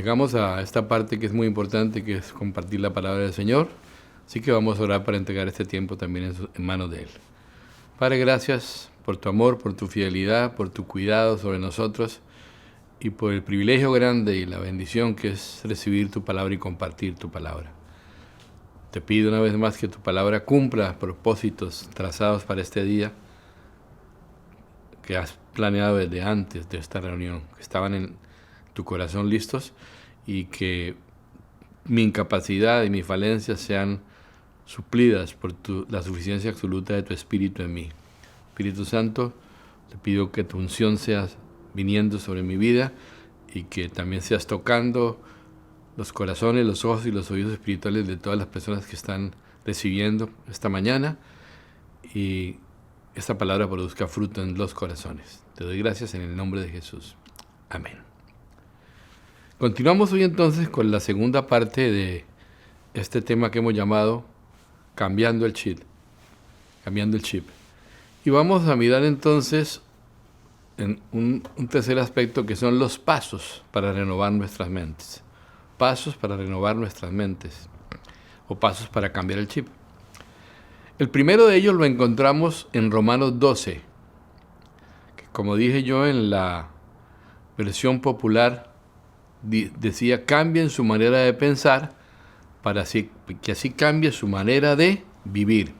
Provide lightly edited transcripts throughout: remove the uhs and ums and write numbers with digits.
Llegamos a esta parte que es muy importante, que es compartir la palabra del Señor. Así que vamos a orar para entregar este tiempo también en manos de Él. Padre, gracias por tu amor, por tu fidelidad, por tu cuidado sobre nosotros y por el privilegio grande y la bendición que es recibir tu palabra y compartir tu palabra. Te pido una vez más que tu palabra cumpla propósitos trazados para este día que has planeado desde antes de esta reunión, que estaban en tu corazón listos, y que mi incapacidad y mis falencias sean suplidas por la suficiencia absoluta de tu Espíritu en mí. Espíritu Santo, te pido que tu unción sea viniendo sobre mi vida y que también seas tocando los corazones, los ojos y los oídos espirituales de todas las personas que están recibiendo esta mañana, y esta palabra produzca fruto en los corazones. Te doy gracias en el nombre de Jesús. Amén. Continuamos hoy entonces con la segunda parte de este tema que hemos llamado Cambiando el Chip. Cambiando el Chip. Y vamos a mirar entonces en un tercer aspecto, que son los pasos para renovar nuestras mentes. Pasos para renovar nuestras mentes, o pasos para cambiar el chip. El primero de ellos lo encontramos en Romanos 12, que, como dije yo en la versión popular, decía: cambien su manera de pensar para que así cambie su manera de vivir.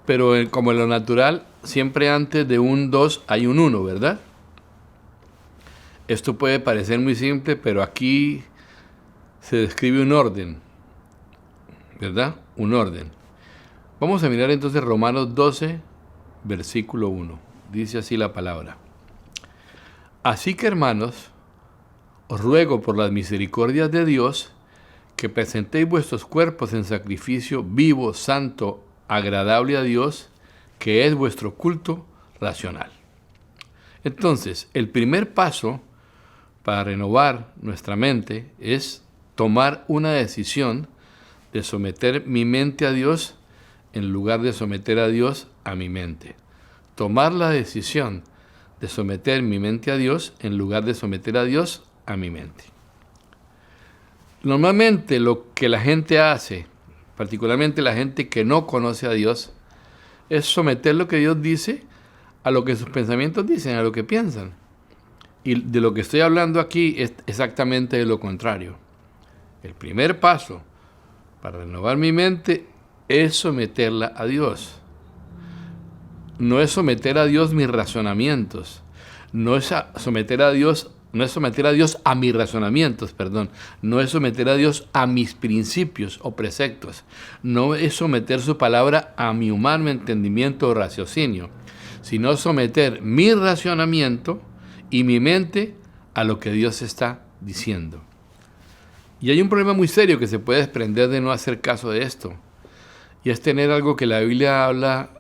Pero como en lo natural, siempre antes de un 2 hay un 1, ¿verdad? Esto puede parecer muy simple, pero aquí se describe un orden, ¿verdad? Un orden. Vamos a mirar entonces Romanos 12, versículo 1. Dice así la palabra: así que, hermanos, os ruego por las misericordias de Dios que presentéis vuestros cuerpos en sacrificio vivo, santo, agradable a Dios, que es vuestro culto racional. Entonces, el primer paso para renovar nuestra mente es tomar una decisión de someter mi mente a Dios en lugar de someter a Dios a mi mente. Tomar la decisión de someter mi mente a Dios en lugar de someter a Dios a mi mente. Normalmente lo que la gente hace, particularmente la gente que no conoce a Dios, es someter lo que Dios dice a lo que sus pensamientos dicen, a lo que piensan. Y de lo que estoy hablando aquí es exactamente de lo contrario. El primer paso para renovar mi mente es someterla a Dios. No es someter a Dios mis razonamientos. No es someter a Dios a mis razonamientos, perdón. No es someter a Dios a mis principios o preceptos. No es someter su palabra a mi humano entendimiento o raciocinio, sino someter mi razonamiento y mi mente a lo que Dios está diciendo. Y hay un problema muy serio que se puede desprender de no hacer caso de esto, y es tener algo que la Biblia habla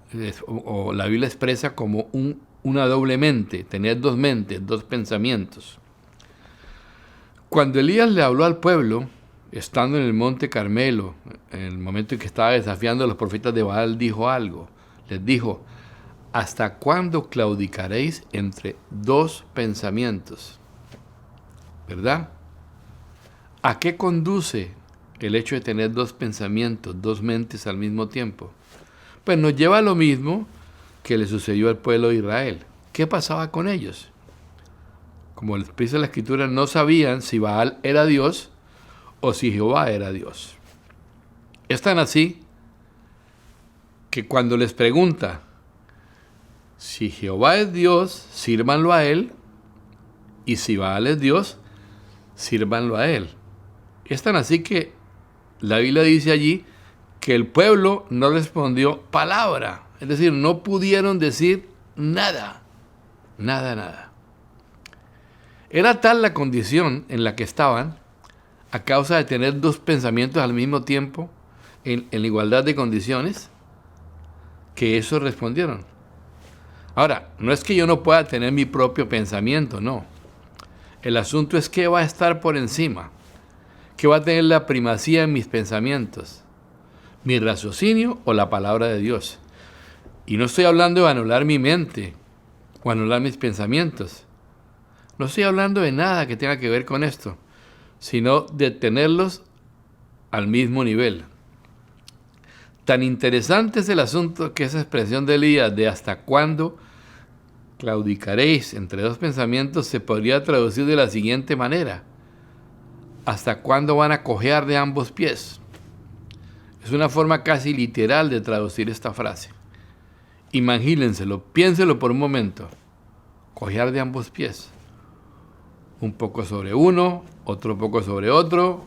o la Biblia expresa como una doble mente, tener dos mentes, dos pensamientos. Cuando Elías le habló al pueblo, estando en el monte Carmelo, en el momento en que estaba desafiando a los profetas de Baal, dijo algo. Les dijo: ¿hasta cuándo claudicaréis entre dos pensamientos? ¿Verdad? ¿A qué conduce el hecho de tener dos pensamientos, dos mentes al mismo tiempo? Pues nos lleva a lo mismo que le sucedió al pueblo de Israel. ¿Qué pasaba con ellos? Como les dice la Escritura, no sabían si Baal era Dios o si Jehová era Dios. Es tan así que cuando les pregunta si Jehová es Dios, sírvanlo a Él, y si Baal es Dios, sírvanlo a Él. Es tan así que la Biblia dice allí que el pueblo no respondió palabra, es decir, no pudieron decir nada. Era tal la condición en la que estaban, a causa de tener dos pensamientos al mismo tiempo, en igualdad de condiciones, que eso respondieron. Ahora, no es que yo no pueda tener mi propio pensamiento, no. El asunto es qué va a estar por encima, qué va a tener la primacía en mis pensamientos, mi raciocinio o la palabra de Dios. Y no estoy hablando de anular mi mente o anular mis pensamientos. No estoy hablando de nada que tenga que ver con esto. sino de tenerlos al mismo nivel. Tan interesante es el asunto que esa expresión de Elías de ¿hasta cuándo claudicaréis entre dos pensamientos? Se podría traducir de la siguiente manera: ¿hasta cuándo van a cojear de ambos pies? Es una forma casi literal de traducir esta frase. Imagínenselo, piénselo por un momento. Cojear de ambos pies. Un poco sobre uno, otro poco sobre otro,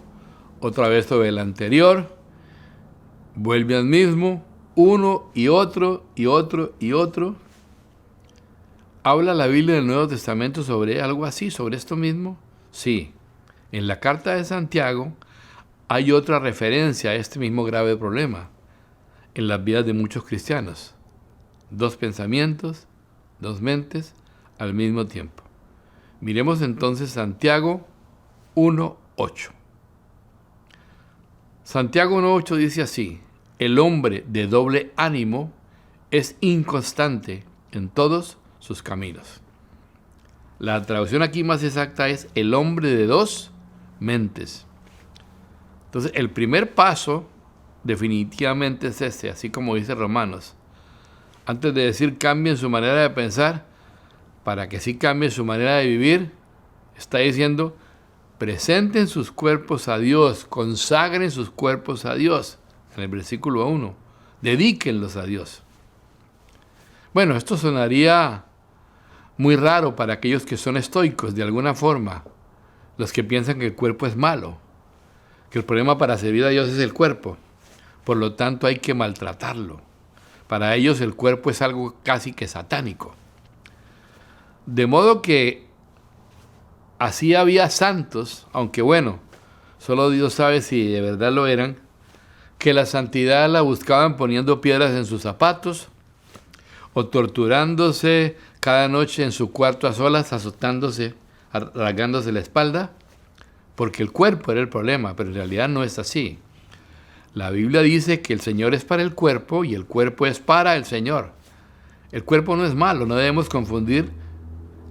otra vez sobre el anterior. Vuelve al mismo, uno y otro y otro y otro. ¿Habla la Biblia del Nuevo Testamento sobre algo así, sobre esto mismo? Sí. En la carta de Santiago hay otra referencia a este mismo grave problema en las vidas de muchos cristianos. Dos pensamientos, dos mentes al mismo tiempo. Miremos entonces Santiago 1:8. Santiago 1:8 dice así: el hombre de doble ánimo es inconstante en todos sus caminos. La traducción aquí más exacta es el hombre de dos mentes. Entonces, el primer paso definitivamente es este, así como dice Romanos. Antes de decir cambien su manera de pensar, para que sí cambie su manera de vivir, está diciendo presenten sus cuerpos a Dios, consagren sus cuerpos a Dios. En el versículo 1, dedíquenlos a Dios. Bueno, esto sonaría muy raro para aquellos que son estoicos de alguna forma, los que piensan que el cuerpo es malo, que el problema para servir a Dios es el cuerpo, por lo tanto hay que maltratarlo. Para ellos el cuerpo es algo casi que satánico. De modo que así había santos, aunque bueno, solo Dios sabe si de verdad lo eran, que la santidad la buscaban poniendo piedras en sus zapatos o torturándose cada noche en su cuarto a solas, azotándose, rasgándose la espalda, porque el cuerpo era el problema, pero en realidad no es así. La Biblia dice que el Señor es para el cuerpo y el cuerpo es para el Señor. El cuerpo no es malo, no debemos confundir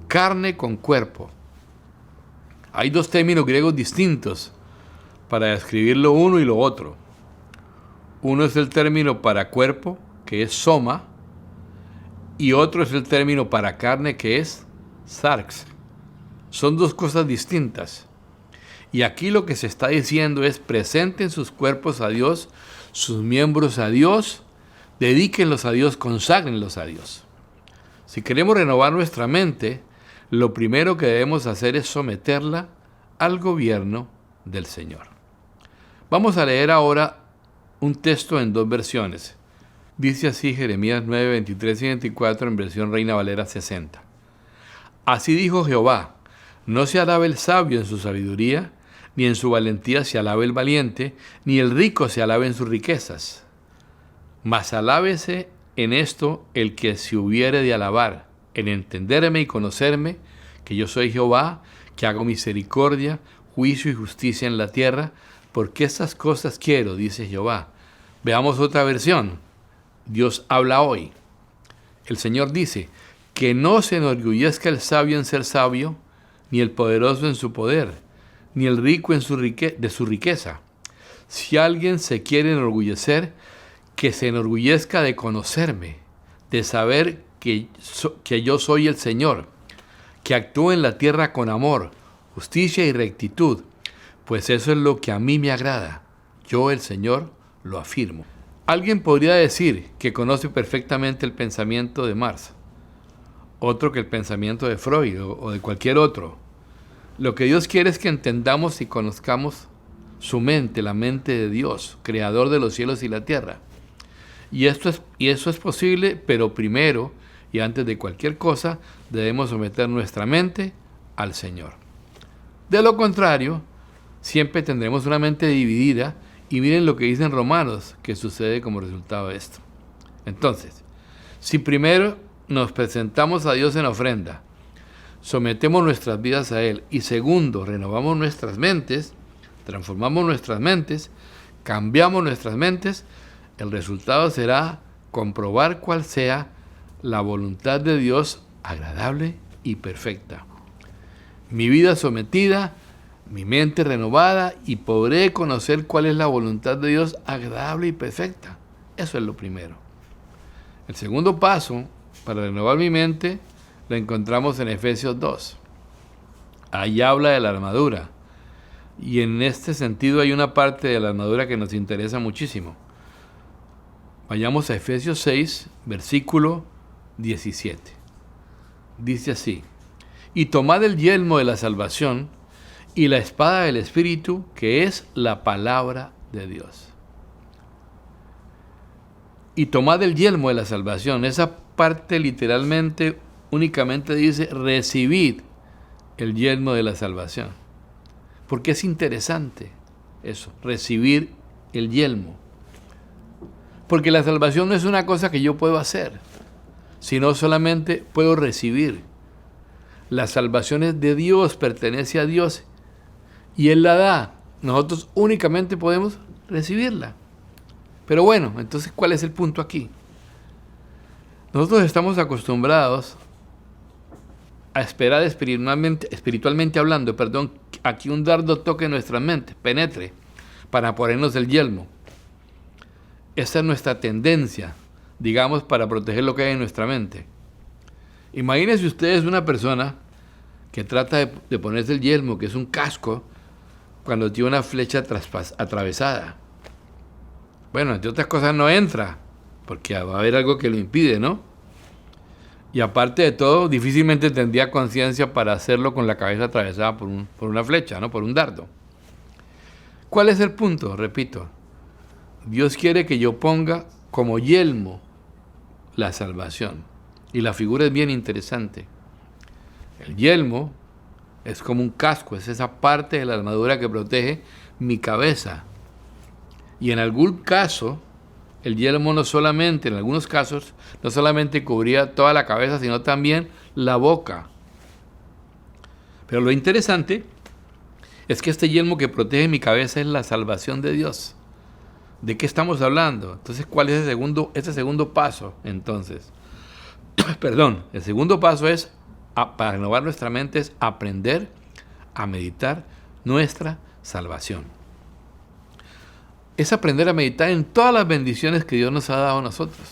carne con cuerpo. Hay dos términos griegos distintos para describir lo uno y lo otro. Uno es el término para cuerpo, que es soma, y otro es el término para carne, que es sarx. Son dos cosas distintas. Y aquí lo que se está diciendo es presenten sus cuerpos a Dios, sus miembros a Dios, dedíquenlos a Dios, conságrenlos a Dios. Si queremos renovar nuestra mente, lo primero que debemos hacer es someterla al gobierno del Señor. Vamos a leer ahora un texto en dos versiones. Dice así Jeremías 9, 23 y 24 en versión Reina Valera 60. Así dijo Jehová: no se alabe el sabio en su sabiduría, ni en su valentía se alabe el valiente, ni el rico se alabe en sus riquezas. Mas alábese en esto el que se hubiere de alabar, en entenderme y conocerme, que yo soy Jehová, que hago misericordia, juicio y justicia en la tierra, porque estas cosas quiero, dice Jehová. Veamos otra versión. Dios habla hoy. El Señor dice: que no se enorgullezca el sabio en ser sabio, ni el poderoso en su poder, ni el rico en de su riqueza. Si alguien se quiere enorgullecer, que se enorgullezca de conocerme, de saber que yo soy el Señor, que actúo en la tierra con amor, justicia y rectitud, pues eso es lo que a mí me agrada. Yo, el Señor, lo afirmo. Alguien podría decir que conoce perfectamente el pensamiento de Marx, otro que el pensamiento de Freud o de cualquier otro. Lo que Dios quiere es que entendamos y conozcamos su mente, la mente de Dios, creador de los cielos y la tierra. Y eso es posible, pero primero y antes de cualquier cosa debemos someter nuestra mente al Señor. De lo contrario, siempre tendremos una mente dividida, y miren lo que dicen Romanos, que sucede como resultado de esto. Entonces, si primero nos presentamos a Dios en ofrenda, sometemos nuestras vidas a Él, y segundo, renovamos nuestras mentes, transformamos nuestras mentes, cambiamos nuestras mentes, el resultado será comprobar cuál sea la voluntad de Dios agradable y perfecta. Mi vida sometida mi mente renovada y podré conocer cuál es la voluntad de Dios agradable y perfecta. Eso es lo primero. El segundo paso para renovar mi mente lo encontramos en Efesios 2. Ahí habla de la armadura. Y en este sentido hay una parte de la armadura que nos interesa muchísimo. Vayamos a Efesios 6, versículo 17. Dice así: y tomad el yelmo de la salvación y la espada del Espíritu, que es la palabra de Dios. Y tomad el yelmo de la salvación. Esa parte literalmente únicamente dice recibid el yelmo de la salvación. Porque es interesante eso, recibir el yelmo. Porque la salvación no es una cosa que yo puedo hacer, sino solamente puedo recibir. La salvación es de Dios, pertenece a Dios, y Él la da. Nosotros únicamente podemos recibirla. Pero bueno, entonces, ¿cuál es el punto aquí? Nosotros estamos acostumbrados a esperar espiritualmente hablando, a que un dardo toque nuestra mente, penetre, para ponernos el yelmo. Esa es nuestra tendencia, digamos, para proteger lo que hay en nuestra mente. Imagínense ustedes una persona que trata de ponerse el yelmo, que es un casco, cuando tiene una flecha atravesada. Bueno, entre otras cosas no entra, porque va a haber algo que lo impide, ¿no? Y aparte de todo, difícilmente tendría conciencia para hacerlo con la cabeza atravesada por una flecha, ¿no? Por un dardo. ¿Cuál es el punto? Repito, Dios quiere que yo ponga como yelmo la salvación. Y la figura es bien interesante. El yelmo es como un casco, es esa parte de la armadura que protege mi cabeza. Y en algún caso, el yelmo en algunos casos, no solamente cubría toda la cabeza, sino también la boca. Pero lo interesante es que este yelmo que protege mi cabeza es la salvación de Dios. ¿De qué estamos hablando? Entonces, ¿cuál es ese segundo paso? Entonces, el segundo paso es, para renovar nuestra mente, es aprender a meditar nuestra salvación. Es aprender a meditar en todas las bendiciones que Dios nos ha dado a nosotros.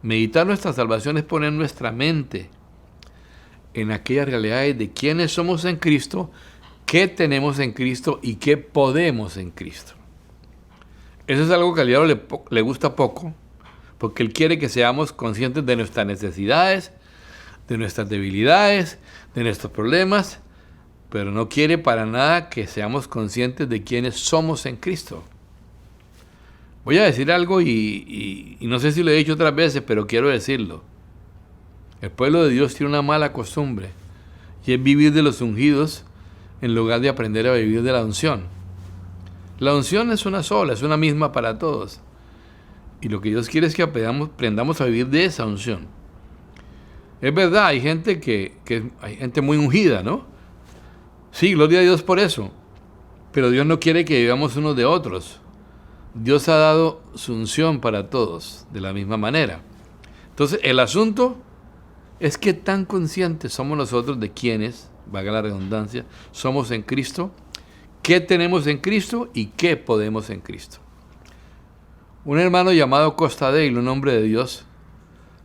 Meditar nuestra salvación es poner nuestra mente en aquellas realidades de quiénes somos en Cristo, qué tenemos en Cristo y qué podemos en Cristo. Eso es algo que al diablo le gusta poco, porque él quiere que seamos conscientes de nuestras necesidades, de nuestras debilidades, de nuestros problemas, pero no quiere para nada que seamos conscientes de quiénes somos en Cristo. Voy a decir algo y no sé si lo he dicho otras veces, pero quiero decirlo. El pueblo de Dios tiene una mala costumbre, y es vivir de los ungidos en lugar de aprender a vivir de la unción. La unción es una sola, es una misma para todos. Y lo que Dios quiere es que aprendamos a vivir de esa unción. Es verdad, hay gente hay gente muy ungida, ¿no? Sí, gloria a Dios por eso. Pero Dios no quiere que vivamos unos de otros. Dios ha dado su unción para todos, de la misma manera. Entonces, el asunto es que tan conscientes somos nosotros de quiénes, valga la redundancia, somos en Cristo, qué tenemos en Cristo y qué podemos en Cristo. Un hermano llamado Costa Dale, un hombre de Dios,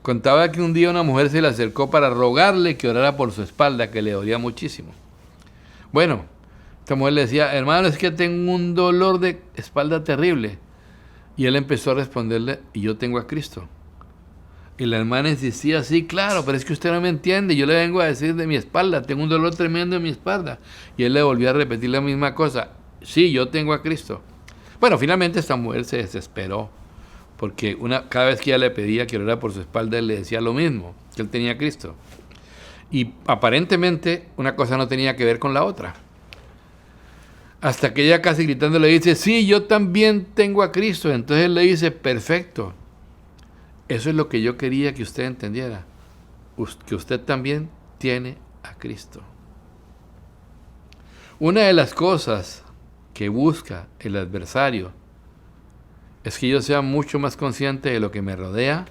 contaba que un día una mujer se le acercó para rogarle que orara por su espalda, que le dolía muchísimo. Bueno, esta mujer le decía, hermano, es que tengo un dolor de espalda terrible. Y él empezó a responderle, y yo tengo a Cristo. Y la hermana insistía, sí, claro, pero es que usted no me entiende, yo le vengo a decir de mi espalda, tengo un dolor tremendo en mi espalda. Y él le volvió a repetir la misma cosa, sí, yo tengo a Cristo. Bueno, finalmente esta mujer se desesperó, porque cada vez que ella le pedía que orara por su espalda, él le decía lo mismo, que él tenía a Cristo. Y aparentemente una cosa no tenía que ver con la otra. Hasta que ella casi gritando le dice, sí, yo también tengo a Cristo. Entonces él le dice, perfecto. Eso es lo que yo quería que usted entendiera. Que usted también tiene a Cristo. Una de las cosas que busca el adversario es que yo sea mucho más consciente de lo que me rodea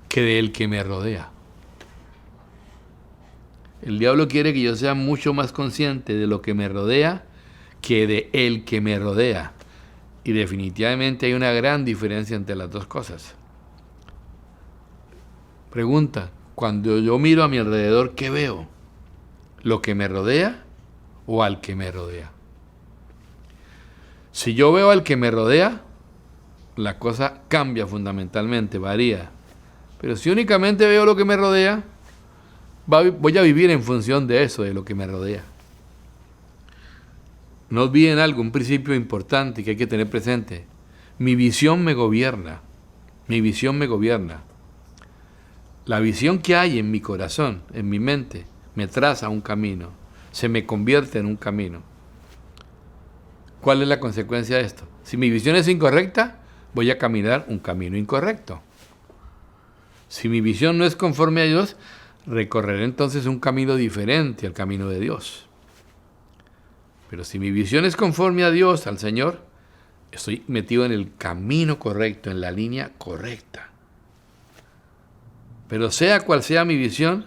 que del que me rodea. El diablo quiere que yo sea mucho más consciente de lo que me rodea que de el que me rodea. Y definitivamente hay una gran diferencia entre las dos cosas. Pregunta, cuando yo miro a mi alrededor, ¿qué veo? ¿Lo que me rodea o al que me rodea? Si yo veo al que me rodea, la cosa cambia fundamentalmente, varía. Pero si únicamente veo lo que me rodea, voy a vivir en función de eso, de lo que me rodea. No olviden algo, un principio importante que hay que tener presente. Mi visión me gobierna. Mi visión me gobierna. La visión que hay en mi corazón, en mi mente, me traza un camino. Se me convierte en un camino. ¿Cuál es la consecuencia de esto? Si mi visión es incorrecta, voy a caminar un camino incorrecto. Si mi visión no es conforme a Dios, recorreré entonces un camino diferente al camino de Dios. Pero si mi visión es conforme a Dios, al Señor, estoy metido en el camino correcto, en la línea correcta. Pero sea cual sea mi visión,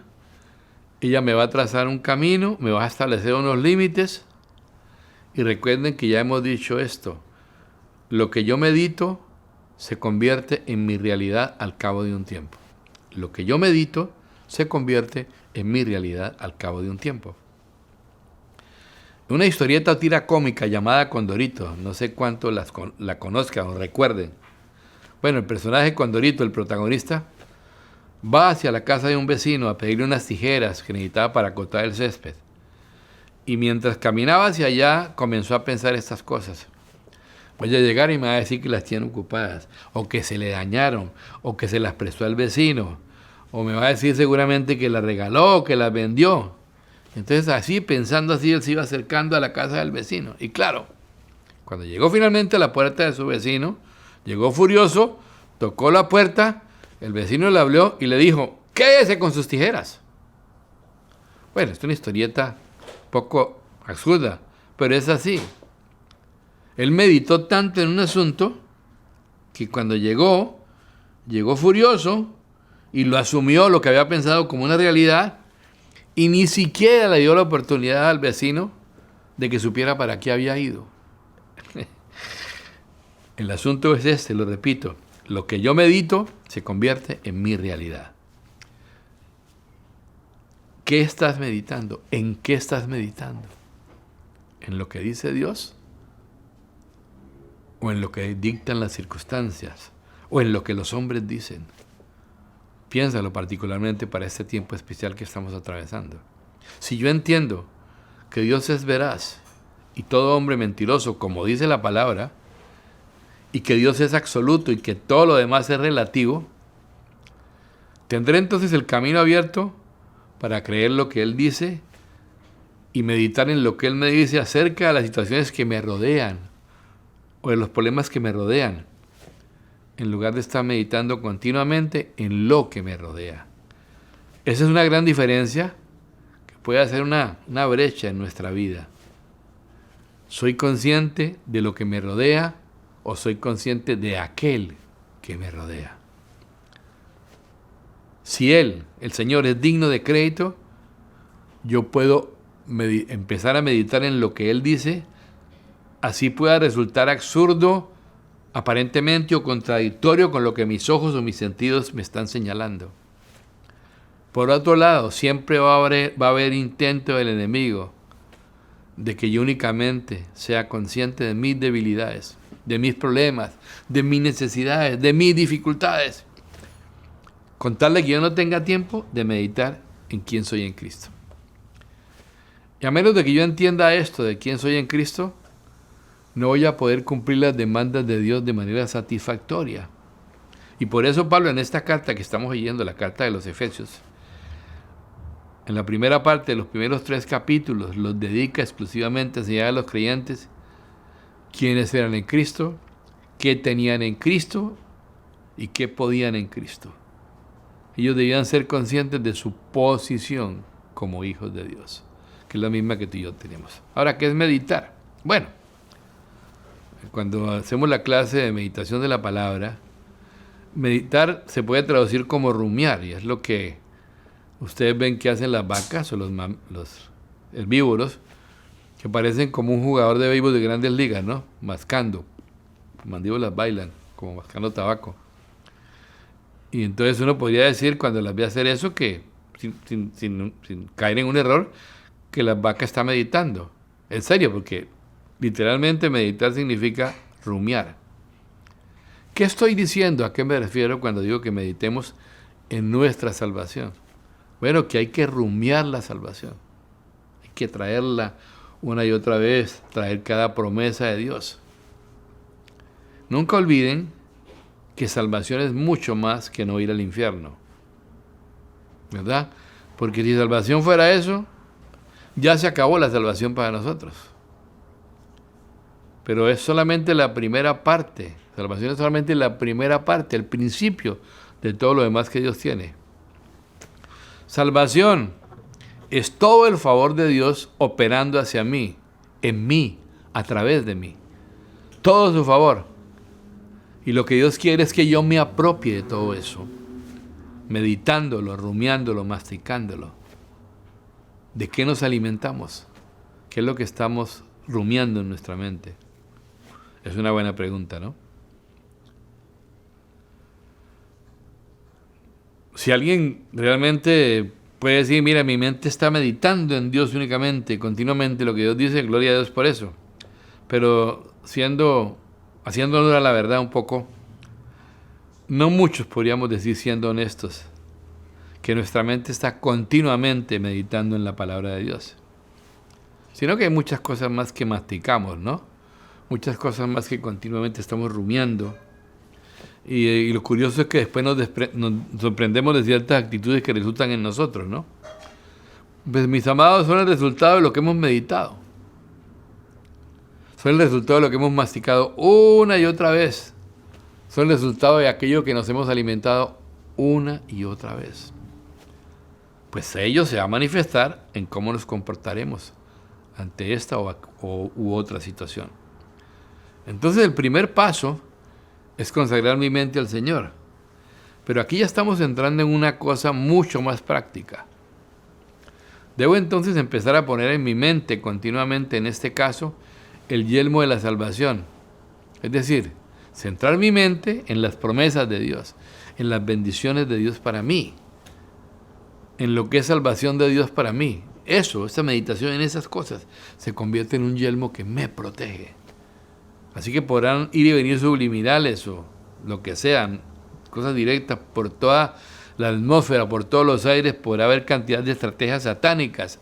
ella me va a trazar un camino, me va a establecer unos límites. Y recuerden que ya hemos dicho esto, lo que yo medito se convierte en mi realidad al cabo de un tiempo. Lo que yo medito se convierte en mi realidad al cabo de un tiempo. Una historieta o tira cómica llamada Condorito, no sé cuánto la conozcan o recuerden. Bueno, el personaje Condorito, el protagonista, va hacia la casa de un vecino a pedirle unas tijeras que necesitaba para cortar el césped. Y mientras caminaba hacia allá, comenzó a pensar estas cosas. Voy a llegar y me va a decir que las tiene ocupadas, o que se le dañaron, o que se las prestó al vecino, o me va a decir seguramente que las regaló o que las vendió. Entonces así, pensando así, él se iba acercando a la casa del vecino. Y claro, cuando llegó finalmente a la puerta de su vecino, llegó furioso, tocó la puerta, el vecino le habló y le dijo, «¡Quédese con sus tijeras!». Bueno, es una historieta poco absurda, pero es así. Él meditó tanto en un asunto que cuando llegó furioso y lo asumió, lo que había pensado como una realidad, y ni siquiera le dio la oportunidad al vecino de que supiera para qué había ido. El asunto es este, lo repito, lo que yo medito se convierte en mi realidad. ¿Qué estás meditando? ¿En qué estás meditando? ¿En lo que dice Dios? ¿O en lo que dictan las circunstancias? ¿O en lo que los hombres dicen? Piénsalo particularmente para este tiempo especial que estamos atravesando. Si yo entiendo que Dios es veraz y todo hombre mentiroso, como dice la palabra, y que Dios es absoluto y que todo lo demás es relativo, tendré entonces el camino abierto para creer lo que Él dice y meditar en lo que Él me dice acerca de las situaciones que me rodean o de los problemas que me rodean, en lugar de estar meditando continuamente en lo que me rodea. Esa es una gran diferencia que puede hacer una brecha en nuestra vida. ¿Soy consciente de lo que me rodea o soy consciente de aquel que me rodea? Si Él, el Señor, es digno de crédito, yo puedo empezar a meditar en lo que Él dice, así pueda resultar absurdo, aparentemente o contradictorio con lo que mis ojos o mis sentidos me están señalando. Por otro lado, siempre va a haber intento del enemigo de que yo únicamente sea consciente de mis debilidades, de mis problemas, de mis necesidades, de mis dificultades, con tal de que yo no tenga tiempo de meditar en quién soy en Cristo. Y a menos de que yo entienda esto de quién soy en Cristo, no voy a poder cumplir las demandas de Dios de manera satisfactoria. Y por eso Pablo en esta carta que estamos leyendo, la carta de los Efesios, en la primera parte de los primeros 3 capítulos, los dedica exclusivamente a enseñar a los creyentes quiénes eran en Cristo, qué tenían en Cristo y qué podían en Cristo. Ellos debían ser conscientes de su posición como hijos de Dios, que es la misma que tú y yo tenemos. Ahora, ¿qué es meditar? Bueno, cuando hacemos la clase de meditación de la palabra, meditar se puede traducir como rumiar, y es lo que ustedes ven que hacen las vacas o los herbívoros, que parecen como un jugador de béisbol de grandes ligas, ¿no? Mascando. Las mandíbulas bailan, como mascando tabaco. Y entonces uno podría decir, cuando las ve hacer eso, que sin caer en un error, que la vaca está meditando. En serio, porque literalmente meditar significa rumiar. ¿Qué estoy diciendo? ¿A qué me refiero cuando digo que meditemos en nuestra salvación? Bueno, que hay que rumiar la salvación. Hay que traerla una y otra vez, traer cada promesa de Dios. Nunca olviden que salvación es mucho más que no ir al infierno. ¿Verdad? Porque si salvación fuera eso, ya se acabó la salvación para nosotros. Pero es solamente la primera parte. Salvación es solamente la primera parte, el principio de todo lo demás que Dios tiene. Salvación es todo el favor de Dios operando hacia mí, en mí, a través de mí. Todo su favor. Y lo que Dios quiere es que yo me apropie de todo eso, meditándolo, rumiándolo, masticándolo. ¿De qué nos alimentamos? ¿Qué es lo que estamos rumiando en nuestra mente? Es una buena pregunta, ¿no? Si alguien realmente puede decir, mira, mi mente está meditando en Dios únicamente, continuamente, lo que Dios dice, gloria a Dios por eso. Pero haciendo honor a la verdad un poco, no muchos podríamos decir, siendo honestos, que nuestra mente está continuamente meditando en la palabra de Dios. Sino que hay muchas cosas más que masticamos, ¿no? Muchas cosas más que continuamente estamos rumiando. Y lo curioso es que después nos sorprendemos de ciertas actitudes que resultan en nosotros, ¿no? Pues, mis amados, son el resultado de lo que hemos meditado. Son el resultado de lo que hemos masticado una y otra vez. Son el resultado de aquello que nos hemos alimentado una y otra vez. Pues ello se va a manifestar en cómo nos comportaremos ante esta u otra situación. Entonces el primer paso es consagrar mi mente al Señor. Pero aquí ya estamos entrando en una cosa mucho más práctica. Debo entonces empezar a poner en mi mente continuamente, en este caso, el yelmo de la salvación. Es decir, centrar mi mente en las promesas de Dios, en las bendiciones de Dios para mí, en lo que es salvación de Dios para mí. Esta meditación en esas cosas se convierte en un yelmo que me protege. Así que podrán ir y venir subliminales o lo que sean, cosas directas por toda la atmósfera, por todos los aires, podrá haber cantidad de estrategias satánicas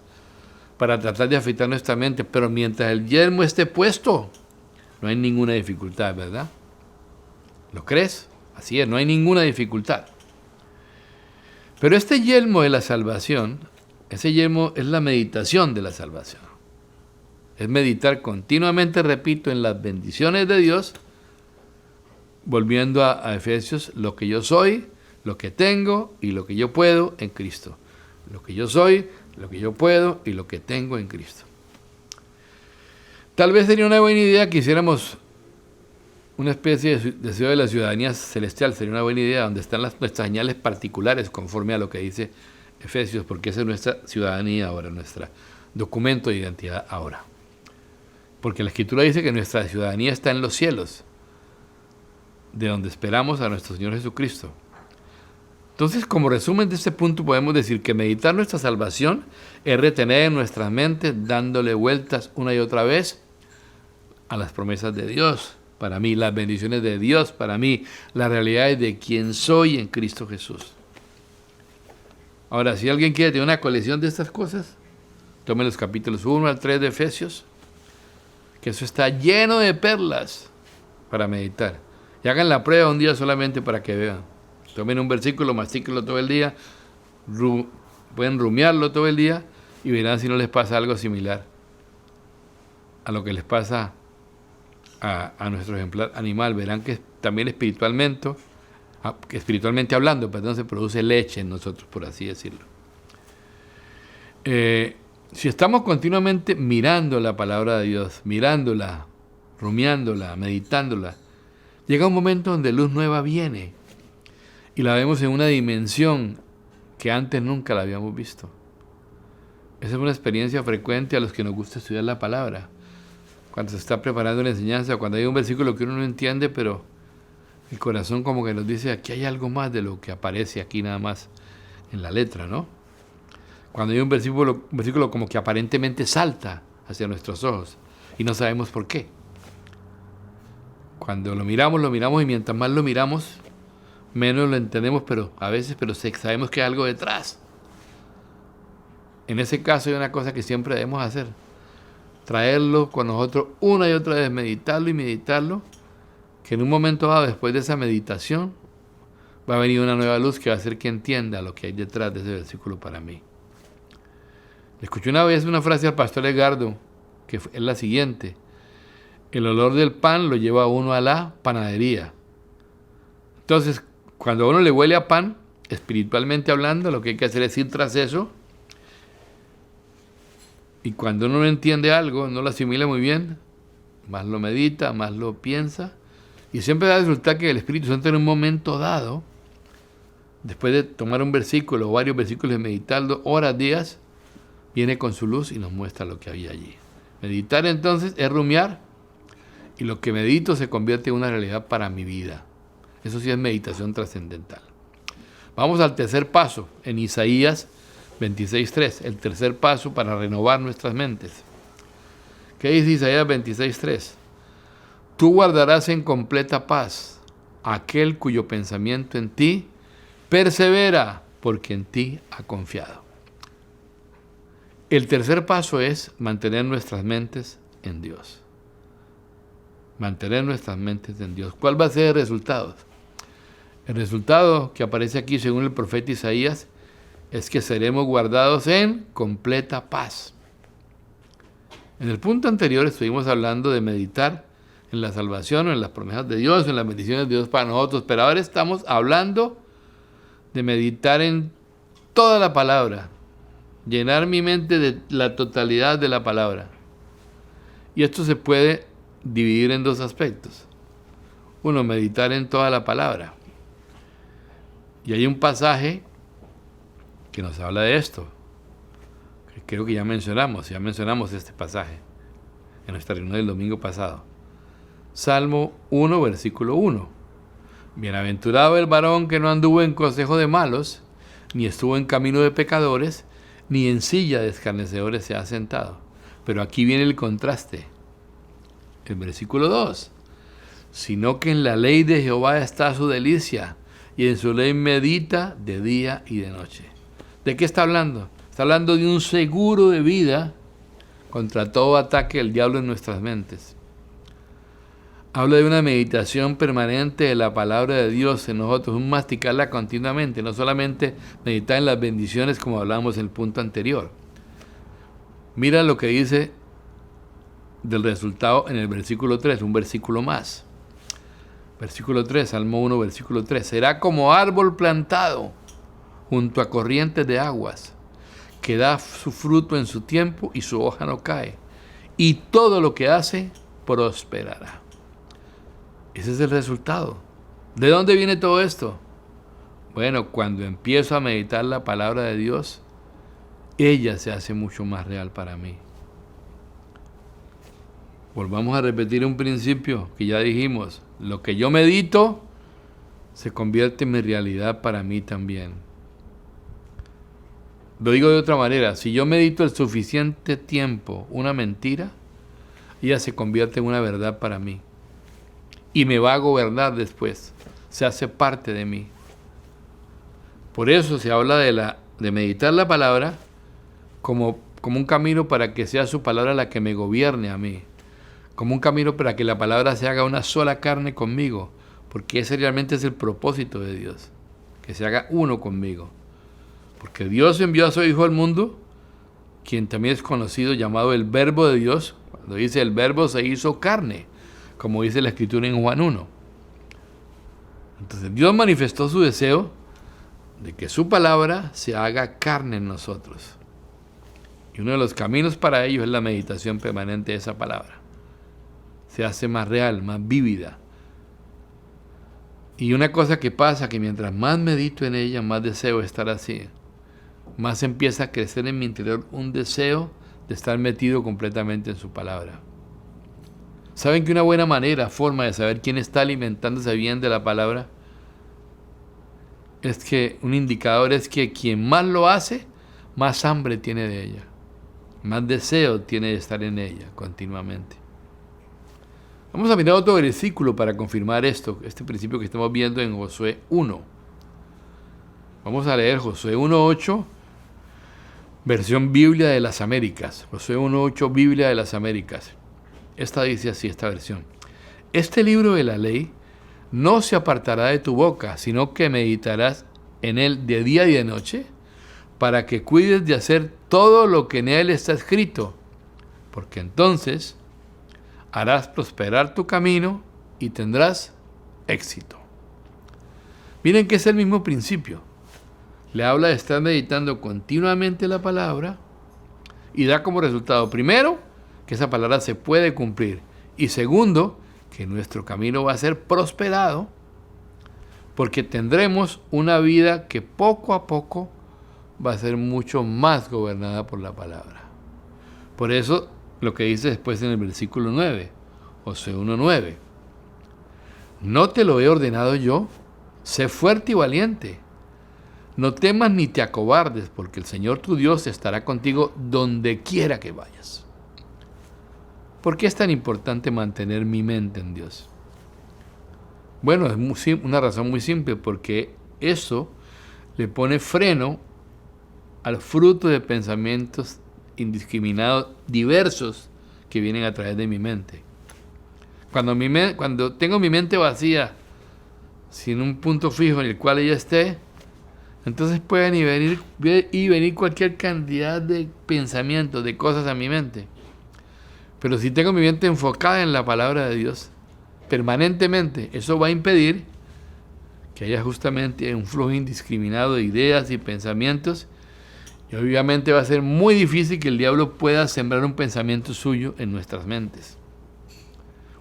para tratar de afectar nuestra mente, pero mientras el yelmo esté puesto, no hay ninguna dificultad, ¿verdad? ¿Lo crees? Así es, no hay ninguna dificultad. Pero este yelmo de la salvación, ese yelmo es la meditación de la salvación. Es meditar continuamente, repito, en las bendiciones de Dios, volviendo a Efesios, lo que yo soy, lo que tengo y lo que yo puedo en Cristo. Lo que yo soy, lo que yo puedo y lo que tengo en Cristo. Tal vez sería una buena idea que hiciéramos una especie de deseo de la ciudadanía celestial. Sería una buena idea donde están nuestras señales particulares conforme a lo que dice Efesios, porque esa es nuestra ciudadanía ahora, nuestro documento de identidad ahora. Porque la Escritura dice que nuestra ciudadanía está en los cielos, de donde esperamos a nuestro Señor Jesucristo. Entonces, como resumen de este punto, podemos decir que meditar nuestra salvación es retener en nuestras mentes, dándole vueltas una y otra vez a las promesas de Dios para mí, las bendiciones de Dios para mí, las realidades de quién soy en Cristo Jesús. Ahora, si alguien quiere tener una colección de estas cosas, tome los capítulos 1 al 3 de Efesios, que eso está lleno de perlas para meditar. Y hagan la prueba un día solamente para que vean. Tomen un versículo, mastíquenlo todo el día, pueden rumiarlo todo el día y verán si no les pasa algo similar a lo que les pasa a nuestro ejemplar animal. Verán que también espiritualmente hablando, se produce leche en nosotros, por así decirlo. Si estamos continuamente mirando la palabra de Dios, mirándola, rumiándola, meditándola, llega un momento donde luz nueva viene y la vemos en una dimensión que antes nunca la habíamos visto. Esa es una experiencia frecuente a los que nos gusta estudiar la palabra. Cuando se está preparando la enseñanza, cuando hay un versículo que uno no entiende, pero el corazón como que nos dice, aquí hay algo más de lo que aparece aquí nada más en la letra, ¿no? Cuando hay un versículo como que aparentemente salta hacia nuestros ojos y no sabemos por qué. Cuando lo miramos y mientras más lo miramos, menos lo entendemos, pero sabemos que hay algo detrás. En ese caso hay una cosa que siempre debemos hacer: traerlo con nosotros una y otra vez, meditarlo y meditarlo, que en un momento dado, después de esa meditación, va a venir una nueva luz que va a hacer que entienda lo que hay detrás de ese versículo para mí. Le escuché una vez una frase al pastor Edgardo, que es la siguiente: el olor del pan lo lleva a uno a la panadería. Entonces, cuando a uno le huele a pan, espiritualmente hablando, lo que hay que hacer es ir tras eso. Y cuando uno no entiende algo, no lo asimila muy bien, más lo medita, más lo piensa, y siempre va a resultar que el Espíritu Santo en un momento dado, después de tomar un versículo o varios versículos y meditarlo horas, días, viene con su luz y nos muestra lo que había allí. Meditar entonces es rumiar, y lo que medito se convierte en una realidad para mi vida. Eso sí es meditación trascendental. Vamos al tercer paso en Isaías 26.3, el tercer paso para renovar nuestras mentes. ¿Qué dice Isaías 26.3? Tú guardarás en completa paz aquel cuyo pensamiento en ti persevera, porque en ti ha confiado. El tercer paso es mantener nuestras mentes en Dios. Mantener nuestras mentes en Dios. ¿Cuál va a ser el resultado? El resultado que aparece aquí según el profeta Isaías es que seremos guardados en completa paz. En el punto anterior estuvimos hablando de meditar en la salvación, en las promesas de Dios, en las bendiciones de Dios para nosotros, pero ahora estamos hablando de meditar en toda la palabra, llenar mi mente de la totalidad de la palabra. Y esto se puede dividir en dos aspectos. Uno, meditar en toda la palabra. Y hay un pasaje que nos habla de esto. Creo que ya mencionamos este pasaje en nuestra reunión del domingo pasado. Salmo 1, versículo 1. Bienaventurado el varón que no anduvo en consejo de malos, ni estuvo en camino de pecadores, ni en silla de escarnecedores se ha sentado. Pero aquí viene el contraste. El versículo 2. Sino que en la ley de Jehová está su delicia, y en su ley medita de día y de noche. ¿De qué está hablando? Está hablando de un seguro de vida contra todo ataque del diablo en nuestras mentes. Habla de una meditación permanente de la palabra de Dios en nosotros, un masticarla continuamente, no solamente meditar en las bendiciones como hablábamos en el punto anterior. Mira lo que dice del resultado en el versículo 3, un versículo más. Versículo 3, Salmo 1, versículo 3. Será como árbol plantado junto a corrientes de aguas, que da su fruto en su tiempo y su hoja no cae, y todo lo que hace prosperará. Ese es el resultado. ¿De dónde viene todo esto? Bueno, cuando empiezo a meditar la palabra de Dios, ella se hace mucho más real para mí. Volvamos a repetir un principio que ya dijimos. Lo que yo medito se convierte en mi realidad para mí también. Lo digo de otra manera, si yo medito el suficiente tiempo una mentira, ella se convierte en una verdad para mí. Y me va a gobernar después. Se hace parte de mí. Por eso se habla de meditar la palabra como un camino para que sea su palabra la que me gobierne a mí. Como un camino para que la palabra se haga una sola carne conmigo. Porque ese realmente es el propósito de Dios. Que se haga uno conmigo. Porque Dios envió a su Hijo al mundo, quien también es conocido, llamado el Verbo de Dios. Cuando dice el Verbo se hizo carne, como dice la Escritura en Juan 1. Entonces Dios manifestó su deseo de que su palabra se haga carne en nosotros. Y uno de los caminos para ello es la meditación permanente de esa palabra. Se hace más real, más vívida. Y una cosa que pasa, que mientras más medito en ella, más deseo estar así. más empieza a crecer en mi interior un deseo de estar metido completamente en su palabra. ¿Saben que una buena forma de saber quién está alimentándose bien de la palabra? Es que un indicador es que quien más lo hace, más hambre tiene de ella, más deseo tiene de estar en ella continuamente. Vamos a mirar otro versículo para confirmar este principio que estamos viendo en Josué 1. Vamos a leer Josué 1.8, versión Biblia de las Américas. Josué 1.8, Biblia de las Américas. Esta dice así, esta versión. Este libro de la ley no se apartará de tu boca, sino que meditarás en él de día y de noche, para que cuides de hacer todo lo que en él está escrito, porque entonces harás prosperar tu camino y tendrás éxito. Miren que es el mismo principio. Le habla de estar meditando continuamente la palabra y da como resultado, primero, que esa palabra se puede cumplir, y segundo, que nuestro camino va a ser prosperado, porque tendremos una vida que poco a poco va a ser mucho más gobernada por la palabra. Por eso, lo que dice después en el versículo 9, Josué 1:9. ¿No te lo he ordenado yo? Sé fuerte y valiente. No temas ni te acobardes, porque el Señor tu Dios estará contigo donde quiera que vayas. ¿Por qué es tan importante mantener mi mente en Dios? Bueno, es una razón muy simple, porque eso le pone freno al fruto de pensamientos indiscriminados, diversos, que vienen a través de mi mente. Cuando tengo mi mente vacía, sin un punto fijo en el cual ella esté, entonces pueden venir cualquier cantidad de pensamientos, de cosas a mi mente. Pero si tengo mi mente enfocada en la palabra de Dios, permanentemente, eso va a impedir que haya justamente un flujo indiscriminado de ideas y pensamientos, y obviamente va a ser muy difícil que el diablo pueda sembrar un pensamiento suyo en nuestras mentes.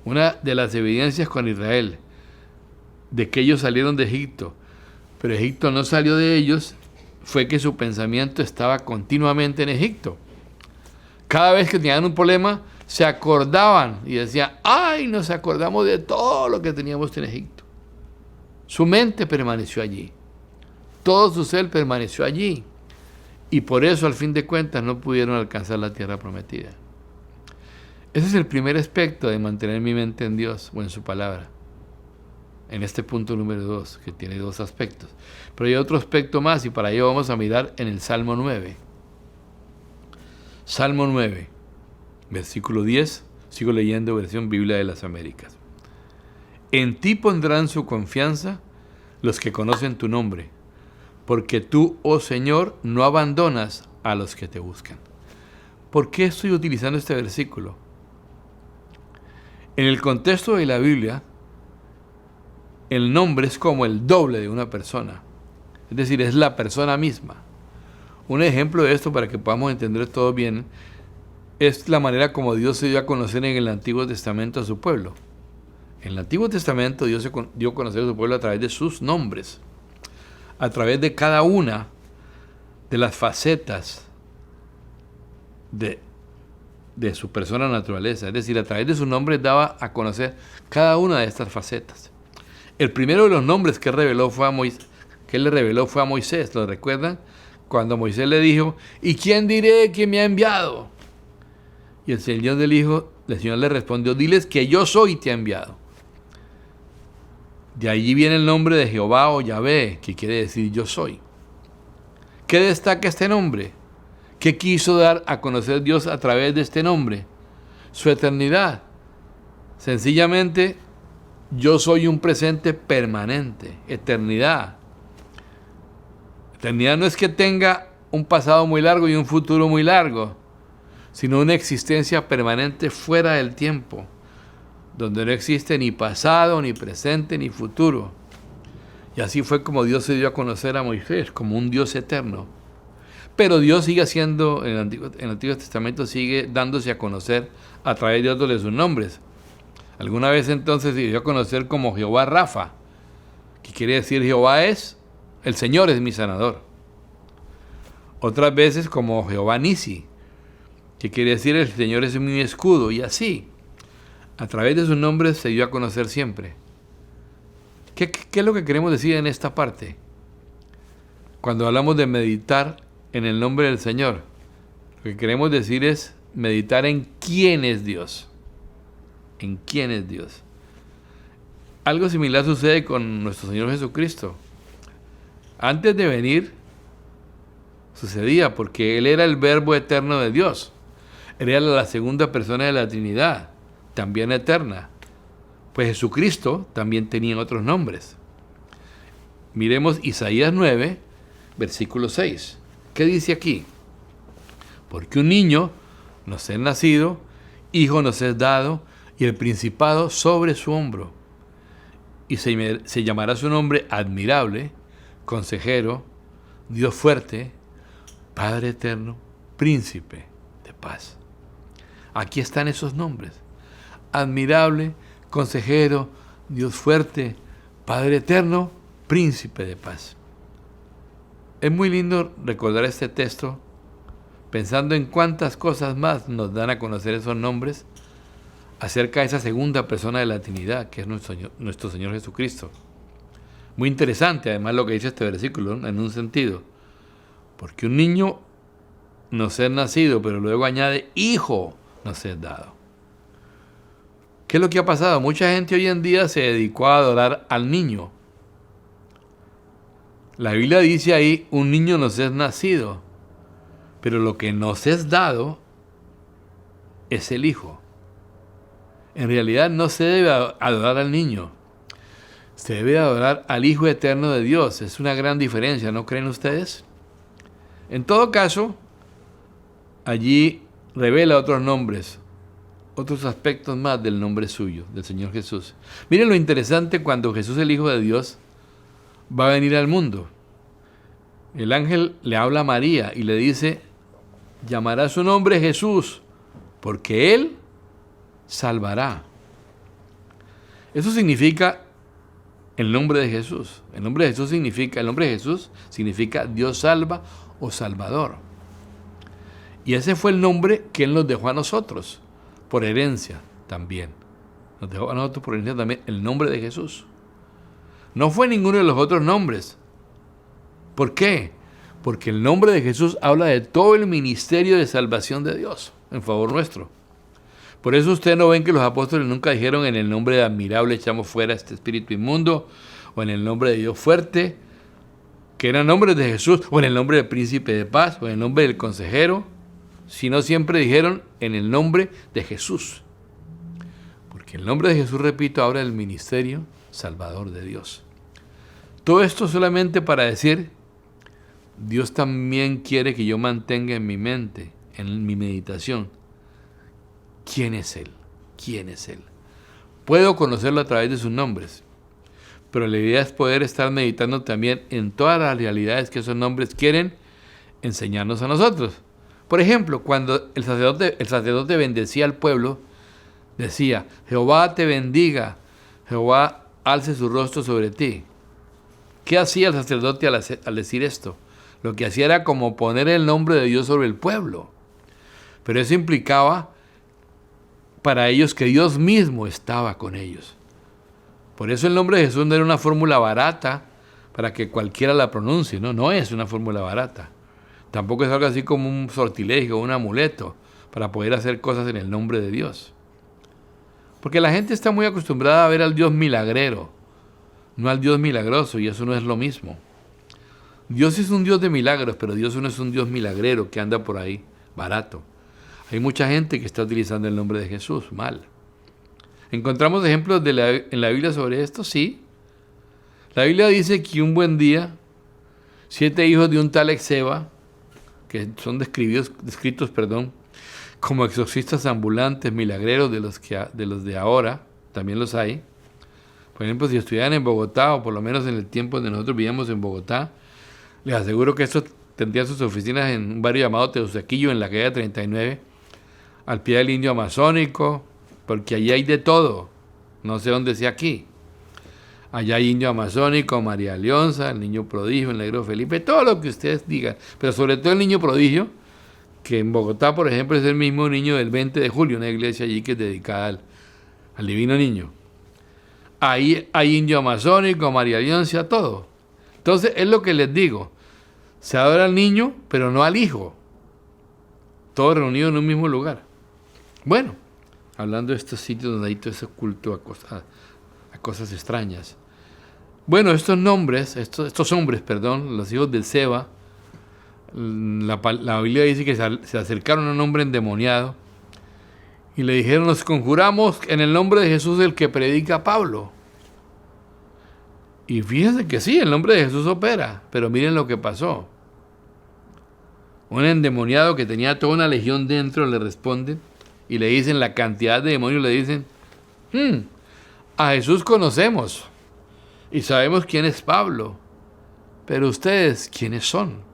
Una de las evidencias con Israel de que ellos salieron de Egipto, pero Egipto no salió de ellos, fue que su pensamiento estaba continuamente en Egipto. Cada vez que tenían un problema, se acordaban y decían, ¡ay! Nos acordamos de todo lo que teníamos en Egipto. Su mente permaneció allí. Todo su ser permaneció allí. Y por eso, al fin de cuentas, no pudieron alcanzar la tierra prometida. Ese es el primer aspecto de mantener mi mente en Dios o en su palabra. En este punto número 2, que tiene dos aspectos. Pero hay otro aspecto más, y para ello vamos a mirar en el Salmo 9. Salmo 9, versículo 10, sigo leyendo versión Biblia de las Américas. En ti pondrán su confianza los que conocen tu nombre, porque tú, oh Señor, no abandonas a los que te buscan. ¿Por qué estoy utilizando este versículo? En el contexto de la Biblia, el nombre es como el doble de una persona. Es decir, es la persona misma. Un ejemplo de esto, para que podamos entender todo bien, es la manera como Dios se dio a conocer en el Antiguo Testamento a su pueblo. En el Antiguo Testamento Dios se dio a conocer a su pueblo a través de sus nombres, a través de cada una de las facetas de su persona naturaleza. Es decir, a través de sus nombres daba a conocer cada una de estas facetas. El primero de los nombres que él le reveló fue a Moisés. ¿Lo recuerdan? Cuando Moisés le dijo, ¿y quién diré que me ha enviado? Y el Señor le respondió, diles que yo soy te ha enviado. De allí viene el nombre de Jehová o Yahvé, que quiere decir yo soy. ¿Qué destaca este nombre? ¿Qué quiso dar a conocer Dios a través de este nombre? Su eternidad. Sencillamente, yo soy un presente permanente. Eternidad. Eternidad no es que tenga un pasado muy largo y un futuro muy largo, sino una existencia permanente fuera del tiempo, donde no existe ni pasado, ni presente, ni futuro. Y así fue como Dios se dio a conocer a Moisés, como un Dios eterno. Pero Dios sigue haciendo, en el Antiguo Testamento sigue dándose a conocer a través de otros de sus nombres. Alguna vez entonces se dio a conocer como Jehová Rafa, que quiere decir Jehová es, el Señor es mi sanador. Otras veces como Jehová Nisi, que quiere decir el Señor es mi escudo, y así, a través de sus nombres se dio a conocer siempre. ¿Qué es lo que queremos decir en esta parte? Cuando hablamos de meditar en el nombre del Señor, lo que queremos decir es meditar en quién es Dios. En quién es Dios. Algo similar sucede con nuestro Señor Jesucristo. Antes de venir, sucedía porque Él era el Verbo eterno de Dios. Él era la segunda persona de la Trinidad, también eterna. Pues Jesucristo también tenía otros nombres. Miremos Isaías 9, versículo 6. ¿Qué dice aquí? Porque un niño nos es nacido, hijo nos es dado, y el principado sobre su hombro. Y se llamará su nombre admirable, consejero, Dios fuerte, Padre eterno, príncipe de paz. Aquí están esos nombres. Admirable, consejero, Dios fuerte, Padre eterno, príncipe de paz. Es muy lindo recordar este texto pensando en cuántas cosas más nos dan a conocer esos nombres acerca de esa segunda persona de la Trinidad, que es nuestro Señor Jesucristo. Muy interesante, además, lo que dice este versículo, ¿no? En un sentido. Porque un niño nos es nacido, pero luego añade, hijo nos es dado. ¿Qué es lo que ha pasado? Mucha gente hoy en día se dedicó a adorar al niño. La Biblia dice ahí, un niño nos es nacido, pero lo que nos es dado es el hijo. En realidad no se debe adorar al niño, se debe adorar al Hijo eterno de Dios. Es una gran diferencia, ¿no creen ustedes? En todo caso, allí revela otros nombres, otros aspectos más del nombre suyo, del Señor Jesús. Miren lo interesante cuando Jesús, el Hijo de Dios, va a venir al mundo. El ángel le habla a María y le dice, llamará su nombre Jesús, porque Él salvará. Eso significa el nombre de Jesús. El nombre de Jesús significa Dios salva o Salvador. Y ese fue el nombre que Él nos dejó a nosotros, por herencia también. Nos dejó a nosotros por herencia también el nombre de Jesús. No fue ninguno de los otros nombres. ¿Por qué? Porque el nombre de Jesús habla de todo el ministerio de salvación de Dios en favor nuestro. Por eso ustedes no ven que los apóstoles nunca dijeron en el nombre de admirable echamos fuera este espíritu inmundo, o en el nombre de Dios fuerte, que eran nombres de Jesús, o en el nombre del príncipe de paz, o en el nombre del consejero, sino siempre dijeron en el nombre de Jesús. Porque el nombre de Jesús, repito, habla del ministerio salvador de Dios. Todo esto solamente para decir, Dios también quiere que yo mantenga en mi mente, en mi meditación, ¿quién es Él? ¿Quién es Él? Puedo conocerlo a través de sus nombres, pero la idea es poder estar meditando también en todas las realidades que esos nombres quieren enseñarnos a nosotros. Por ejemplo, cuando el sacerdote bendecía al pueblo, decía, Jehová te bendiga, Jehová alce su rostro sobre ti. ¿Qué hacía el sacerdote al decir esto? Lo que hacía era como poner el nombre de Dios sobre el pueblo. Pero eso implicaba para ellos que Dios mismo estaba con ellos. Por eso el nombre de Jesús no era una fórmula barata para que cualquiera la pronuncie, no es una fórmula barata. Tampoco es algo así como un sortilegio, un amuleto para poder hacer cosas en el nombre de Dios. Porque la gente está muy acostumbrada a ver al Dios milagrero, no al Dios milagroso, y eso no es lo mismo. Dios es un Dios de milagros, pero Dios no es un Dios milagrero que anda por ahí barato. Hay mucha gente que está utilizando el nombre de Jesús mal. ¿Encontramos ejemplos en la Biblia sobre esto? Sí. La Biblia dice que un buen día, 7 hijos de un tal Exeba, que son descritos como exorcistas ambulantes, milagreros de los de ahora, también los hay. Por ejemplo, si estuvieran en Bogotá, o por lo menos en el tiempo donde nosotros vivíamos en Bogotá, les aseguro que estos tendrían sus oficinas en un barrio llamado Teusaquillo, en la calle 39, al pie del Indio Amazónico, porque allí hay de todo. No sé dónde sea aquí. Allá hay indio amazónico, María Leonza, el niño prodigio, el negro Felipe, todo lo que ustedes digan, pero sobre todo el niño prodigio, que en Bogotá, por ejemplo, es el mismo niño del 20 de julio, una iglesia allí que es dedicada al divino niño. Ahí hay indio amazónico, María Leonza, todo. Entonces, es lo que les digo, se adora al niño, pero no al hijo, todos reunidos en un mismo lugar. Bueno, hablando de estos sitios donde hay todo ese culto a cosas extrañas. Bueno, estos hombres, los hijos del Seba, la Biblia dice que se acercaron a un hombre endemoniado y le dijeron: nos conjuramos en el nombre de Jesús, el que predica Pablo. Y fíjense que sí, el nombre de Jesús opera, pero miren lo que pasó. Un endemoniado que tenía toda una legión dentro le responde y le dicen la cantidad de demonios, le dicen: a Jesús conocemos y sabemos quién es Pablo, pero ustedes, ¿quiénes son?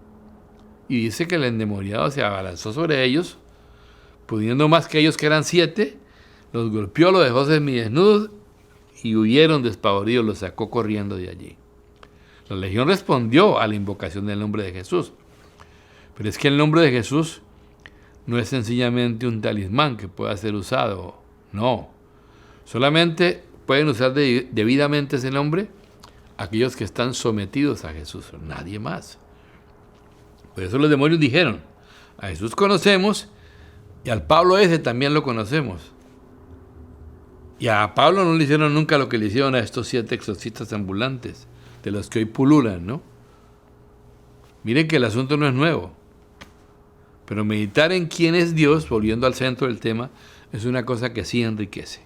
Y dice que el endemoniado se abalanzó sobre ellos, pudiendo más que ellos, que eran 7, los golpeó, los dejó semidesnudos y huyeron despavoridos, los sacó corriendo de allí. La legión respondió a la invocación del nombre de Jesús, pero es que el nombre de Jesús no es sencillamente un talismán que pueda ser usado, no. Solamente pueden usar debidamente ese nombre aquellos que están sometidos a Jesús, nadie más. Por eso los demonios dijeron: a Jesús conocemos y al Pablo ese también lo conocemos. Y a Pablo no le hicieron nunca lo que le hicieron a estos 7 exorcistas ambulantes, de los que hoy pululan, ¿no? Miren que el asunto no es nuevo. Pero meditar en quién es Dios, volviendo al centro del tema, es una cosa que sí enriquece.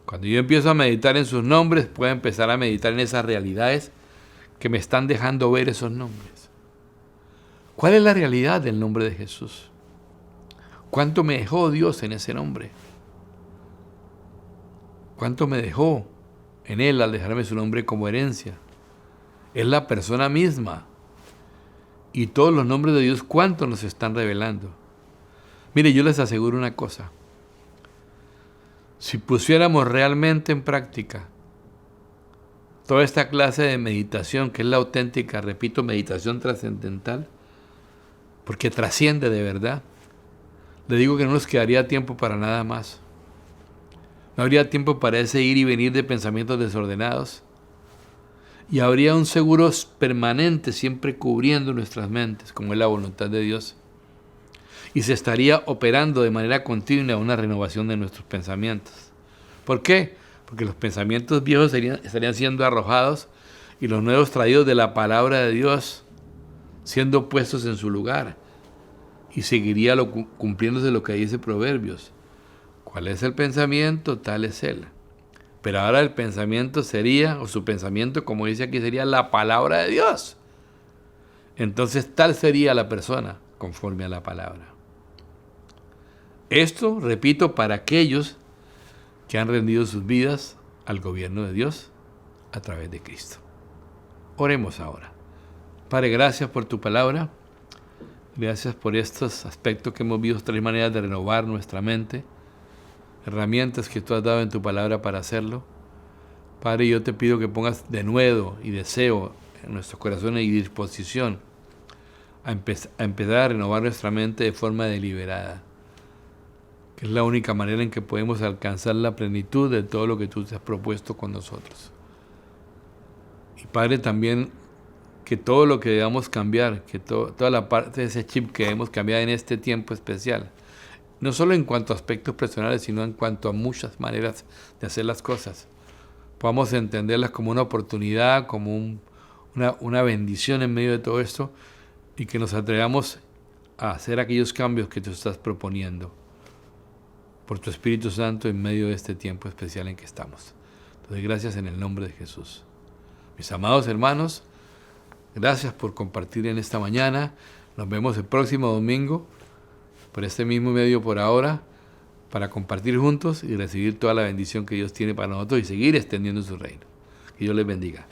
Cuando yo empiezo a meditar en sus nombres, puedo empezar a meditar en esas realidades que me están dejando ver esos nombres. ¿Cuál es la realidad del nombre de Jesús? ¿Cuánto me dejó Dios en ese nombre? ¿Cuánto me dejó en Él al dejarme su nombre como herencia? Es la persona misma. Y todos los nombres de Dios, ¿cuánto nos están revelando? Mire, yo les aseguro una cosa. Si pusiéramos realmente en práctica toda esta clase de meditación, que es la auténtica, repito, meditación trascendental, porque trasciende de verdad, le digo que no nos quedaría tiempo para nada más. No habría tiempo para ese ir y venir de pensamientos desordenados. Y habría un seguro permanente siempre cubriendo nuestras mentes, como es la voluntad de Dios. Y se estaría operando de manera continua una renovación de nuestros pensamientos. ¿Por qué? Porque los pensamientos viejos estarían siendo arrojados y los nuevos traídos de la palabra de Dios siendo puestos en su lugar. Y seguiría cumpliéndose lo que dice Proverbios. ¿Cuál es el pensamiento? Tal es él. Pero ahora el pensamiento sería, o su pensamiento, como dice aquí, sería la palabra de Dios. Entonces tal sería la persona conforme a la palabra. Esto, repito, para aquellos que han rendido sus vidas al gobierno de Dios a través de Cristo. Oremos ahora. Padre, gracias por tu palabra. Gracias por estos aspectos que hemos visto, 3 maneras de renovar nuestra mente, herramientas que tú has dado en tu palabra para hacerlo. Padre, yo te pido que pongas denuedo y deseo en nuestros corazones y disposición a empezar a renovar nuestra mente de forma deliberada, que es la única manera en que podemos alcanzar la plenitud de todo lo que tú te has propuesto con nosotros. Y Padre, también que todo lo que debamos cambiar, que toda la parte de ese chip que debemos cambiar en este tiempo especial, no solo en cuanto a aspectos personales, sino en cuanto a muchas maneras de hacer las cosas, podamos entenderlas como una oportunidad, como una bendición en medio de todo esto, y que nos atrevamos a hacer aquellos cambios que tú estás proponiendo por tu Espíritu Santo en medio de este tiempo especial en que estamos. Entonces, gracias en el nombre de Jesús. Mis amados hermanos, gracias por compartir en esta mañana. Nos vemos el próximo domingo por este mismo medio por ahora, para compartir juntos y recibir toda la bendición que Dios tiene para nosotros y seguir extendiendo su reino. Que Dios les bendiga.